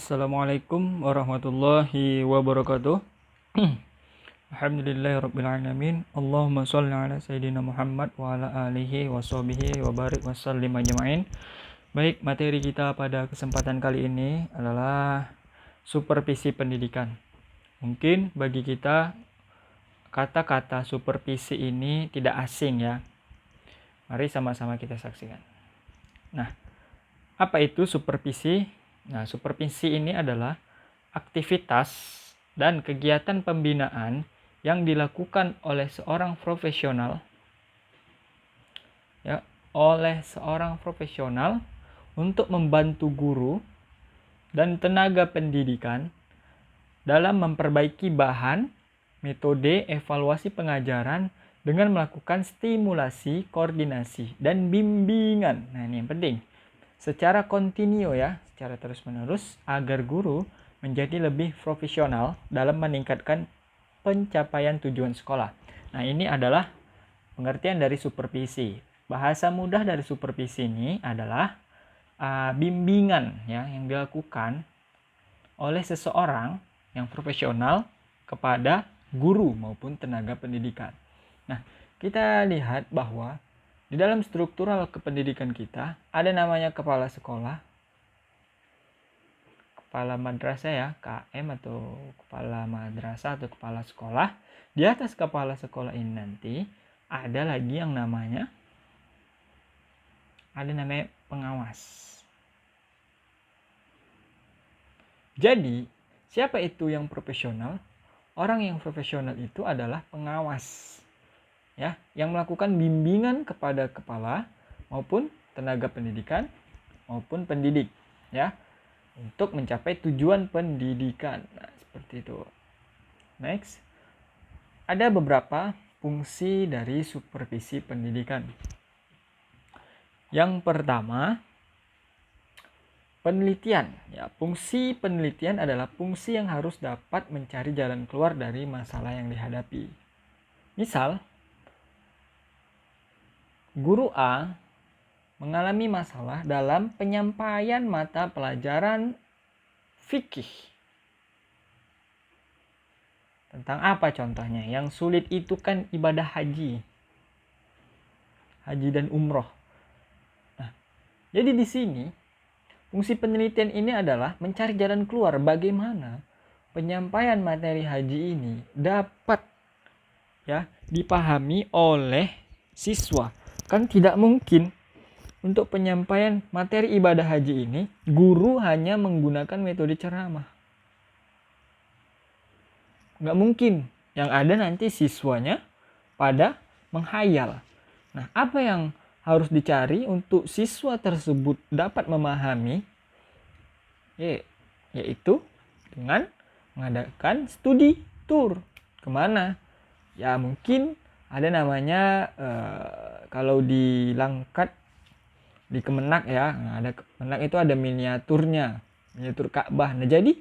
Assalamualaikum warahmatullahi wabarakatuh. Alhamdulillahirrabbilalamin. Allahumma sholli ala Sayyidina Muhammad wa ala alihi wa sahbihi wa barik wa sallim ajma'in. Baik, materi kita pada kesempatan kali ini adalah supervisi pendidikan. Mungkin bagi kita kata-kata supervisi ini tidak asing ya. Mari sama-sama kita saksikan. Nah, apa itu supervisi? Nah, supervisi ini adalah aktivitas dan kegiatan pembinaan yang dilakukan oleh seorang profesional untuk membantu guru dan tenaga pendidikan dalam memperbaiki bahan, metode, evaluasi pengajaran dengan melakukan stimulasi, koordinasi, dan bimbingan. Nah, ini yang penting. Secara kontinu secara terus-menerus agar guru menjadi lebih profesional dalam meningkatkan pencapaian tujuan sekolah. Nah, ini adalah pengertian dari supervisi. Bahasa mudah dari supervisi ini adalah bimbingan yang dilakukan oleh seseorang yang profesional kepada guru maupun tenaga pendidikan. Nah, kita lihat bahwa di dalam struktural kependidikan kita ada namanya kepala sekolah, kepala madrasah KM atau kepala madrasah atau kepala sekolah. Di atas kepala sekolah ini nanti ada lagi yang namanya pengawas. Jadi, siapa itu yang profesional? Orang yang profesional itu adalah pengawas. Yang melakukan bimbingan kepada kepala maupun tenaga pendidikan maupun pendidik untuk mencapai tujuan pendidikan. Nah, seperti itu. Next, ada beberapa fungsi dari supervisi pendidikan. Yang pertama, penelitian. Fungsi penelitian adalah fungsi yang harus dapat mencari jalan keluar dari masalah yang dihadapi. Misal, guru A mengalami masalah dalam penyampaian mata pelajaran fikih. Tentang apa contohnya? Yang sulit itu kan ibadah haji dan umroh. Nah, jadi di sini fungsi penelitian ini adalah mencari jalan keluar bagaimana penyampaian materi haji ini dapat dipahami oleh siswa. Kan tidak mungkin untuk penyampaian materi ibadah haji ini guru hanya menggunakan metode ceramah. Nggak mungkin. Yang ada nanti siswanya pada menghayal. Nah, apa yang harus dicari untuk siswa tersebut dapat memahami? Yaitu dengan mengadakan studi tour. Kemana? Ya mungkin ada namanya kalau di Langkat di Kemenak ada Kemenak itu ada miniatur Ka'bah. Nah, jadi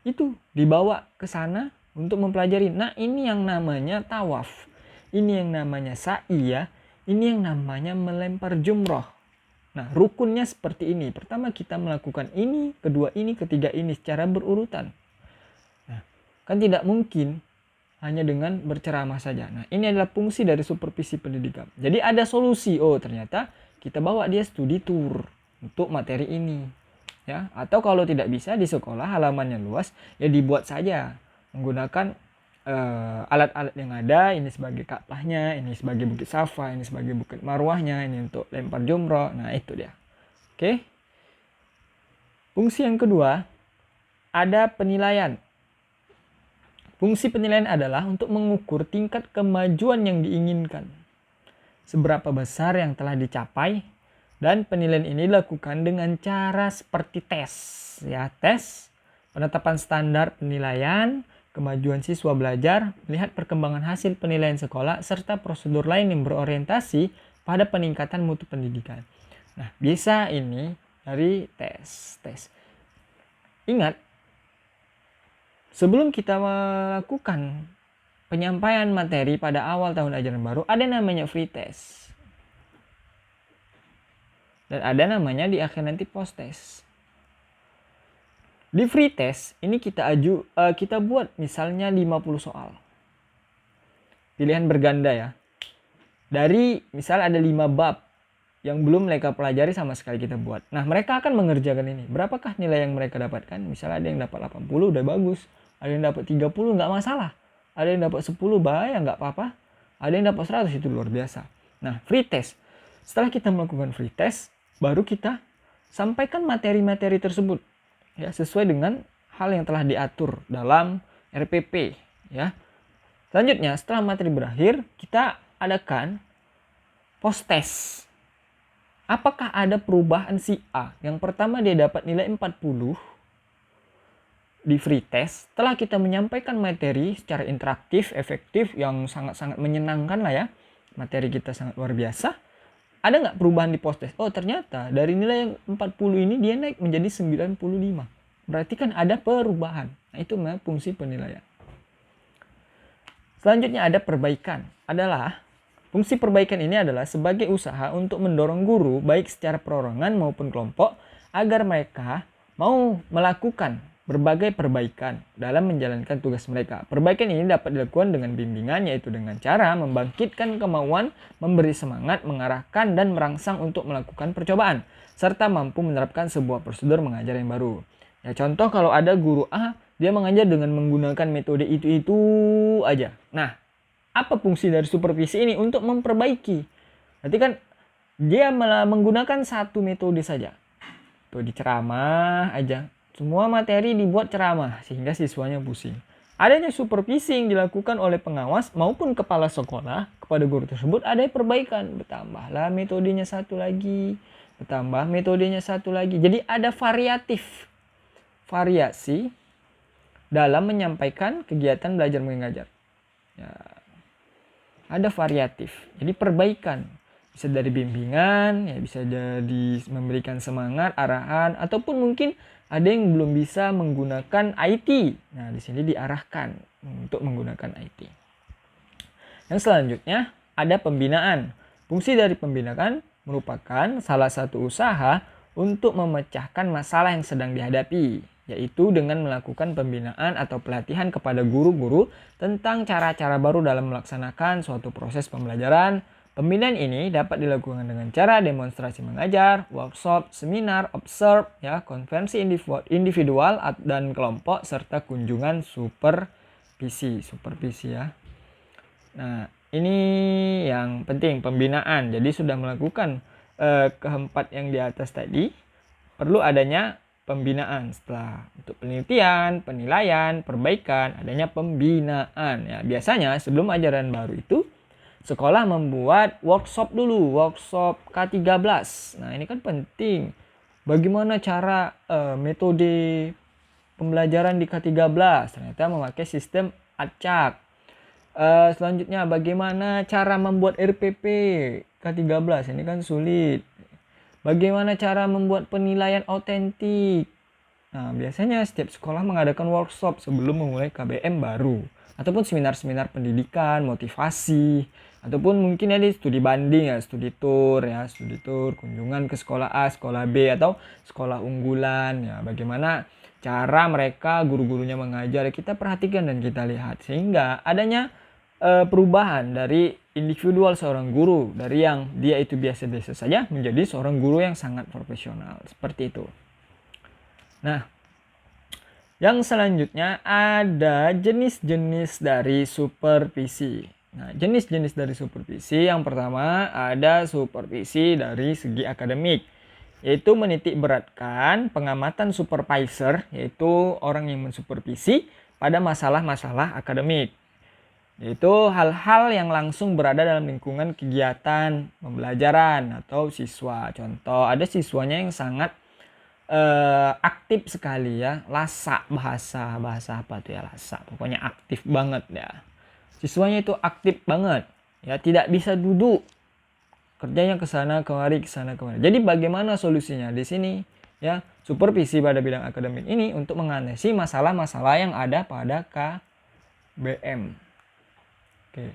itu dibawa ke sana untuk mempelajari. Nah, ini yang namanya tawaf. Ini yang namanya sa'i Ini yang namanya melempar jumroh. Nah, rukunnya seperti ini. Pertama kita melakukan ini, kedua ini, ketiga ini secara berurutan. Nah, kan tidak mungkin hanya dengan berceramah saja. Nah, ini adalah fungsi dari supervisi pendidikan. Jadi ada solusi. Oh, ternyata kita bawa dia studi tour untuk materi ini. Atau kalau tidak bisa di sekolah halamannya luas, dibuat saja menggunakan alat-alat yang ada. Ini sebagai Ka'bahnya, ini sebagai Bukit Safa, ini sebagai Bukit Marwahnya, ini untuk lempar jumroh. Nah, itu dia. Oke. Fungsi yang kedua, ada penilaian. Fungsi penilaian adalah untuk mengukur tingkat kemajuan yang diinginkan. Seberapa besar yang telah dicapai, dan penilaian ini dilakukan dengan cara seperti tes. Tes, penetapan standar penilaian, kemajuan siswa belajar, melihat perkembangan hasil penilaian sekolah, serta prosedur lain yang berorientasi pada peningkatan mutu pendidikan. Nah, bisa ini dari tes. Ingat, sebelum kita melakukan penyampaian materi pada awal tahun ajaran baru, ada namanya free test. Dan ada namanya di akhir nanti post test. Di free test ini kita buat misalnya 50 soal. Pilihan berganda ya. Dari misal ada 5 bab yang belum mereka pelajari sama sekali kita buat. Nah, mereka akan mengerjakan ini. Berapakah nilai yang mereka dapatkan? Misalnya ada yang dapat 80 udah bagus. Ada yang dapat 30 nggak masalah. Ada yang dapat 10 bahaya nggak apa-apa. Ada yang dapat 100 itu luar biasa. Nah, free test. Setelah kita melakukan free test, baru kita sampaikan materi-materi tersebut ya sesuai dengan hal yang telah diatur dalam RPP ya. Selanjutnya setelah materi berakhir kita adakan post test. Apakah ada perubahan si A? Yang pertama dia dapat nilai 40 di free test. Setelah kita menyampaikan materi secara interaktif, efektif, yang sangat-sangat menyenangkan lah ya. Materi kita sangat luar biasa. Ada nggak perubahan di post test? Oh ternyata dari nilai yang 40 ini dia naik menjadi 95. Berarti kan ada perubahan. Nah itu memang fungsi penilaian. Selanjutnya ada perbaikan. Fungsi perbaikan ini adalah sebagai usaha untuk mendorong guru baik secara perorangan maupun kelompok agar mereka mau melakukan berbagai perbaikan dalam menjalankan tugas mereka. Perbaikan ini dapat dilakukan dengan bimbingan, yaitu dengan cara membangkitkan kemauan, memberi semangat, mengarahkan, dan merangsang untuk melakukan percobaan, serta mampu menerapkan sebuah prosedur mengajar yang baru. Ya, contoh kalau ada guru A, dia mengajar dengan menggunakan metode itu aja. Nah, apa fungsi dari supervisi ini? Untuk memperbaiki. Berarti kan dia malah menggunakan satu metode saja. Metode ceramah aja. Semua materi dibuat ceramah sehingga siswanya pusing. Adanya supervisi yang dilakukan oleh pengawas maupun kepala sekolah kepada guru tersebut ada perbaikan. Bertambahlah metodenya satu lagi. Bertambah metodenya satu lagi. Jadi ada variasi dalam menyampaikan kegiatan belajar mengajar. Ya, ada variatif. Jadi perbaikan. Bisa dari bimbingan, ya bisa dari memberikan semangat, arahan, ataupun mungkin ada yang belum bisa menggunakan IT. Nah, di sini diarahkan untuk menggunakan IT. Yang selanjutnya ada pembinaan. Fungsi dari pembinaan merupakan salah satu usaha untuk memecahkan masalah yang sedang dihadapi, yaitu dengan melakukan pembinaan atau pelatihan kepada guru-guru tentang cara-cara baru dalam melaksanakan suatu proses pembelajaran. Pembinaan ini dapat dilakukan dengan cara demonstrasi mengajar, workshop, seminar, observe, ya, konferensi individual dan kelompok, serta kunjungan supervisi ya. Nah, ini yang penting, pembinaan. Jadi sudah melakukan keempat yang di atas tadi, perlu adanya pembinaan. Setelah untuk penelitian, penilaian, perbaikan, adanya pembinaan. Ya, biasanya sebelum ajaran baru itu sekolah membuat workshop dulu, workshop K13. Nah, ini kan penting. Bagaimana cara metode pembelajaran di K13? Ternyata memakai sistem acak. Selanjutnya bagaimana cara membuat RPP K13? Ini kan sulit. Bagaimana cara membuat penilaian otentik? Nah, biasanya setiap sekolah mengadakan workshop sebelum memulai KBM baru. Ataupun seminar-seminar pendidikan, motivasi. Ataupun mungkin ada studi banding ya, studi tour, kunjungan ke sekolah A, sekolah B, atau sekolah unggulan. Ya, bagaimana cara mereka, guru-gurunya mengajar, kita perhatikan dan kita lihat. Sehingga adanya perubahan dari individual seorang guru, dari yang dia itu biasa-biasa saja menjadi seorang guru yang sangat profesional, seperti itu. Nah, yang selanjutnya ada jenis-jenis dari supervisi. Nah, jenis-jenis dari supervisi yang pertama ada supervisi dari segi akademik, yaitu menitik beratkan pengamatan supervisor, yaitu orang yang mensupervisi pada masalah-masalah akademik. Yaitu hal-hal yang langsung berada dalam lingkungan kegiatan pembelajaran atau siswa. Contoh, ada siswanya yang sangat aktif sekali ya, lasa bahasa apa tuh ya, lasa. Pokoknya aktif banget ya. Siswanya itu aktif banget ya, tidak bisa duduk. Kerjanya ke sana kemari. Jadi bagaimana solusinya di sini ya? Supervisi pada bidang akademik ini untuk mengatasi masalah-masalah yang ada pada KBM. Oke.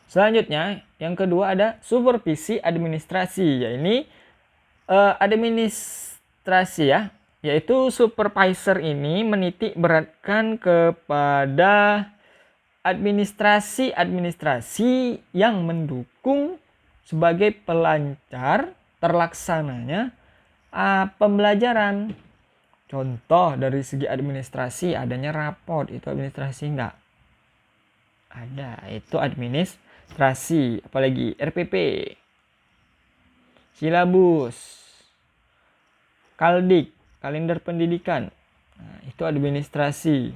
Selanjutnya, yang kedua ada supervisi administrasi, ya ini administrasi ya. Yaitu supervisor ini menitik beratkan kepada administrasi yang mendukung sebagai pelancar terlaksananya pembelajaran. Contoh dari segi administrasi adanya raport, itu administrasi enggak? Ada, itu administrasi. Apalagi RPP, silabus, kaldik, kalender pendidikan. Nah, itu administrasi.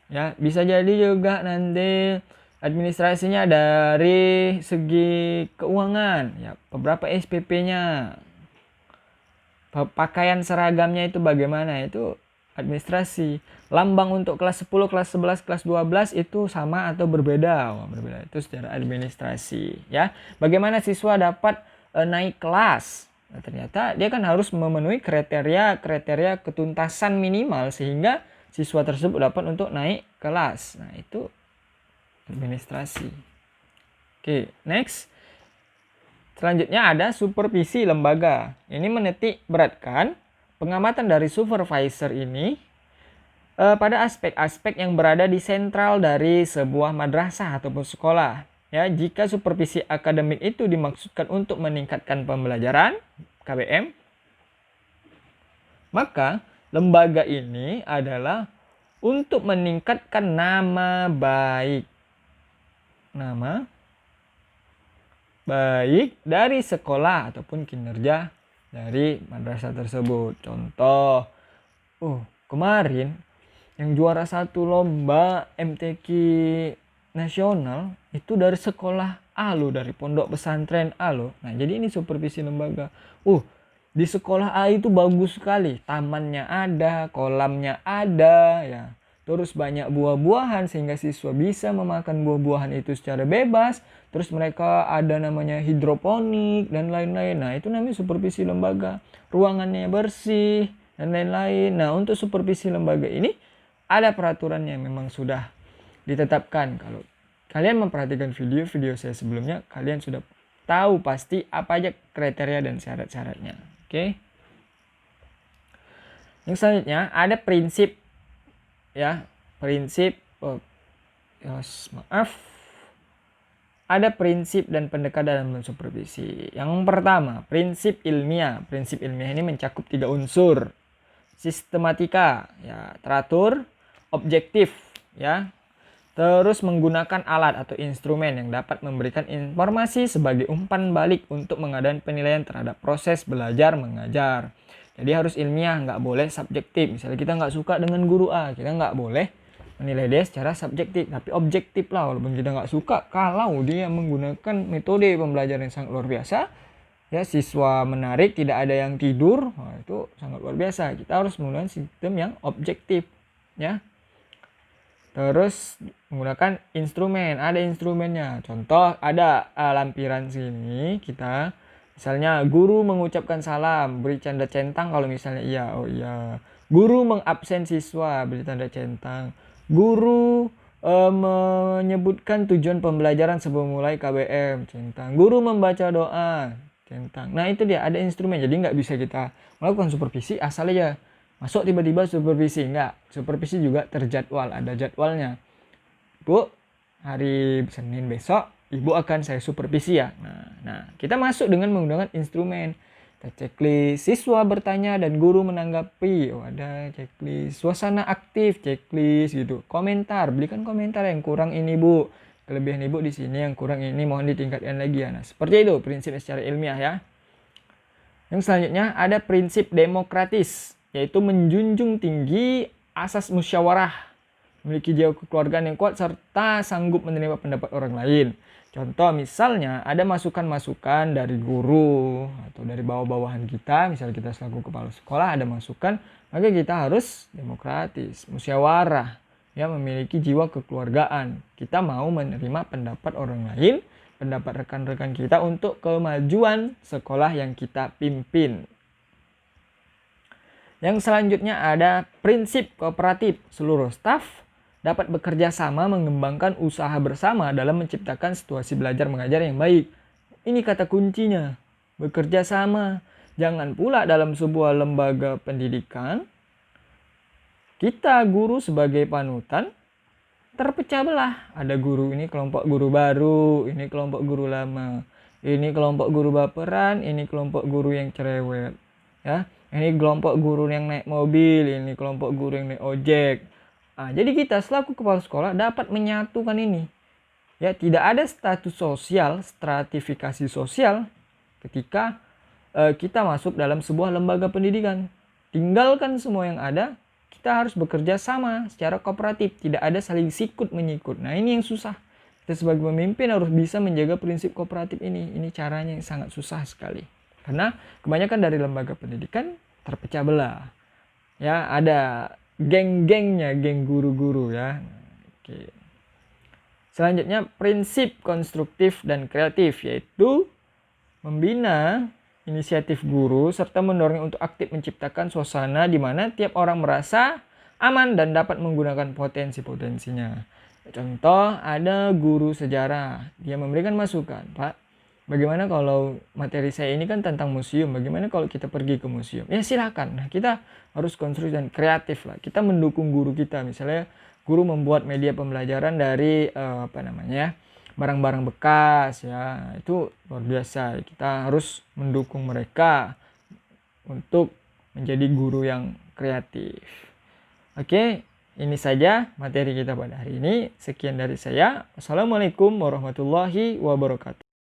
Ya, bisa jadi juga nanti administrasinya dari segi keuangan, ya, beberapa SPP-nya. Pakaian seragamnya itu bagaimana, itu administrasi. Lambang untuk kelas 10, kelas 11, kelas 12 itu sama atau berbeda? Berbeda, itu secara administrasi, ya. Bagaimana siswa dapat naik kelas? Nah, ternyata dia kan harus memenuhi kriteria ketuntasan minimal sehingga siswa tersebut dapat untuk naik kelas. Nah, itu administrasi. Oke, next. Selanjutnya ada supervisi lembaga. Ini menitik beratkan pengamatan dari supervisor ini pada aspek-aspek yang berada di sentral dari sebuah madrasah ataupun sekolah. Ya, jika supervisi akademik itu dimaksudkan untuk meningkatkan pembelajaran KBM, maka lembaga ini adalah untuk meningkatkan nama baik dari sekolah ataupun kinerja dari madrasah tersebut. Contoh, kemarin yang juara 1 lomba MTQ nasional itu dari sekolah A loh, dari pondok pesantren A loh. Nah, jadi ini supervisi lembaga. Di sekolah A itu bagus sekali, tamannya ada, kolamnya ada, ya. Terus banyak buah-buahan sehingga siswa bisa memakan buah-buahan itu secara bebas. Terus mereka ada namanya hidroponik dan lain-lain. Nah, itu namanya supervisi lembaga. Ruangannya bersih dan lain-lain. Nah, untuk supervisi lembaga ini ada peraturannya, memang sudah ditetapkan. Kalau kalian memperhatikan video-video saya sebelumnya, kalian sudah tahu pasti apa aja kriteria dan syarat-syaratnya. Oke. Yang selanjutnya ada prinsip, ya, ada prinsip dan pendekatan dalam supervisi. Yang pertama, prinsip ilmiah. Prinsip ilmiah ini mencakup 3 unsur. Sistematika, ya, teratur, objektif, ya. Terus menggunakan alat atau instrumen yang dapat memberikan informasi sebagai umpan balik untuk mengadakan penilaian terhadap proses belajar mengajar. Jadi harus ilmiah, nggak boleh subjektif. Misalnya kita nggak suka dengan guru A, kita nggak boleh menilai dia secara subjektif, tapi objektif lah. Walaupun kita nggak suka, kalau dia menggunakan metode pembelajaran yang sangat luar biasa, ya, siswa menarik, tidak ada yang tidur, itu sangat luar biasa. Kita harus menggunakan sistem yang objektif, ya. Terus menggunakan instrumen, ada instrumennya. Contoh ada lampiran sini, kita misalnya guru mengucapkan salam, beri tanda centang kalau misalnya iya, oh iya. Guru mengabsen siswa, beri tanda centang. Guru menyebutkan tujuan pembelajaran sebelum mulai KBM, centang. Guru membaca doa, centang. Nah, itu dia, ada instrumen. Jadi nggak bisa kita melakukan supervisi asal aja masuk tiba-tiba supervisi. Enggak, supervisi juga terjadwal, ada jadwalnya. Bu, hari Senin besok Ibu akan saya supervisi ya. Nah, kita masuk dengan menggunakan instrumen. Kita checklist, siswa bertanya dan guru menanggapi. Ada checklist. Suasana aktif, checklist gitu. Komentar, berikan komentar, yang kurang ini Bu, kelebihan Ibu di sini, yang kurang ini mohon ditingkatkan lagi ya. Nah, seperti itu prinsip secara ilmiah, ya. Yang selanjutnya ada prinsip demokratis, yaitu menjunjung tinggi asas musyawarah, memiliki jiwa kekeluargaan yang kuat, serta sanggup menerima pendapat orang lain. Contoh misalnya ada masukan-masukan dari guru atau dari bawah-bawahan kita, misalnya kita selaku kepala sekolah ada masukan, maka kita harus demokratis, musyawarah, ya, memiliki jiwa kekeluargaan. Kita mau menerima pendapat orang lain, pendapat rekan-rekan kita untuk kemajuan sekolah yang kita pimpin. Yang selanjutnya ada prinsip kooperatif. Seluruh staf dapat bekerja sama mengembangkan usaha bersama dalam menciptakan situasi belajar mengajar yang baik. Ini kata kuncinya, bekerja sama. Jangan pula dalam sebuah lembaga pendidikan, kita guru sebagai panutan terpecah belah. Ada guru ini kelompok guru baru, ini kelompok guru lama, ini kelompok guru baperan, ini kelompok guru yang cerewet, ya. Ini kelompok guru yang naik mobil, ini kelompok guru yang naik ojek. Nah, jadi kita selaku kepala sekolah dapat menyatukan ini. Ya, tidak ada status sosial, stratifikasi sosial ketika kita masuk dalam sebuah lembaga pendidikan. Tinggalkan semua yang ada, kita harus bekerja sama secara kooperatif, tidak ada saling sikut menyikut. Nah, ini yang susah. Kita sebagai pemimpin harus bisa menjaga prinsip kooperatif ini. Ini caranya yang sangat susah sekali. Karena kebanyakan dari lembaga pendidikan terpecah belah. Ya, ada geng-gengnya, geng guru-guru ya. Oke. Selanjutnya, prinsip konstruktif dan kreatif, yaitu membina inisiatif guru serta mendorong untuk aktif menciptakan suasana di mana tiap orang merasa aman dan dapat menggunakan potensi-potensinya. Contoh, ada guru sejarah, dia memberikan masukan, Pak, bagaimana kalau materi saya ini kan tentang museum, bagaimana kalau kita pergi ke museum? Ya silakan. Nah, kita harus konstruktif dan kreatif lah. Kita mendukung guru kita, misalnya guru membuat media pembelajaran dari barang-barang bekas, ya itu luar biasa. Kita harus mendukung mereka untuk menjadi guru yang kreatif. Oke, ini saja materi kita pada hari ini. Sekian dari saya. Wassalamualaikum warahmatullahi wabarakatuh.